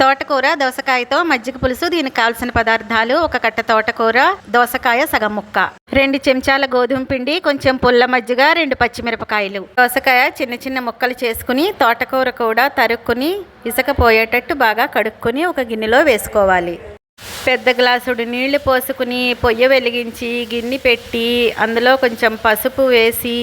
తోటకూర దోసకాయతో మజ్జిగ పులుసు. దీనికి కావాల్సిన పదార్థాలు: ఒక కట్ట తోటకూర, దోసకాయ సగం ముక్క, 2 చెంచాల గోధుమ పిండి, కొంచెం పుల్ల మజ్జిగ, 2 పచ్చిమిరపకాయలు. దోసకాయ చిన్న చిన్న ముక్కలు చేసుకుని తోటకూర కూడా తరుక్కుని ఇసుక పోయేటట్టు బాగా కడుక్కుని ఒక గిన్నెలో వేసుకోవాలి. పెద్ద గ్లాసుడు నీళ్లు పోసుకుని పొయ్యి వెలిగించి గిన్నె పెట్టి అందులో కొంచెం పసుపు వేసి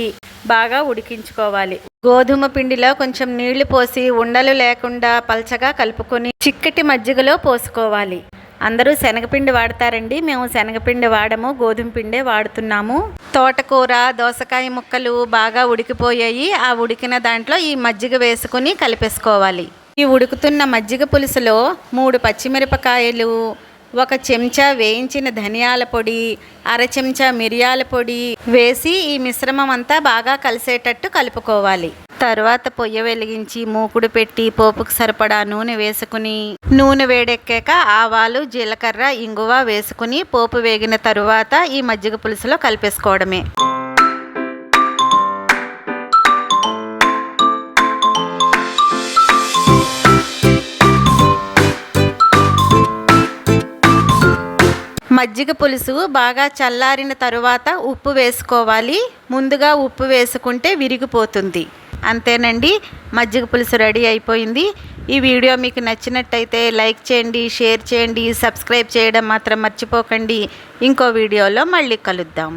బాగా ఉడికించుకోవాలి. గోధుమ పిండిలో కొంచెం నీళ్లు పోసి ఉండలు లేకుండా పల్చగా కలుపుకొని చిక్కటి మజ్జిగలో పోసుకోవాలి. అందరూ శనగపిండి వాడతారండి, మేము శనగపిండి వాడము, గోధుమ పిండే వాడుతున్నాము. తోటకూర దోసకాయ ముక్కలు బాగా ఉడికిపోయాయి. ఆ ఉడికిన దాంట్లో ఈ మజ్జిగ వేసుకుని కలిపేసుకోవాలి. ఈ ఉడుకుతున్న మజ్జిగ పులుసులో 3 పచ్చిమిరపకాయలు, 1 చెంచా వేయించిన ధనియాల పొడి, 1/2 చెంచా మిరియాల పొడి వేసి ఈ మిశ్రమం అంతా బాగా కలిసేటట్టు కలుపుకోవాలి. తర్వాత పొయ్యి వెలిగించి మూకుడు పెట్టి పోపుకు సరిపడా నూనె వేసుకుని నూనె వేడెక్కాక ఆవాలు, జీలకర్ర, ఇంగువ వేసుకుని పోపు వేగిన తరువాత ఈ మజ్జిగ పులుసులో కలిపేసుకోవడమే. మజ్జిగ పులుసు బాగా చల్లారిన తరువాత ఉప్పు వేసుకోవాలి. ముందుగా ఉప్పు వేసుకుంటే విరిగిపోతుంది. అంతేనండి, మజ్జిగ పులుసు రెడీ అయిపోయింది. ఈ వీడియో మీకు నచ్చినట్టయితే లైక్ చేయండి, షేర్ చేయండి, సబ్స్క్రైబ్ చేయడం మాత్రం మర్చిపోకండి. ఇంకో వీడియోలో మళ్ళీ కలుద్దాం.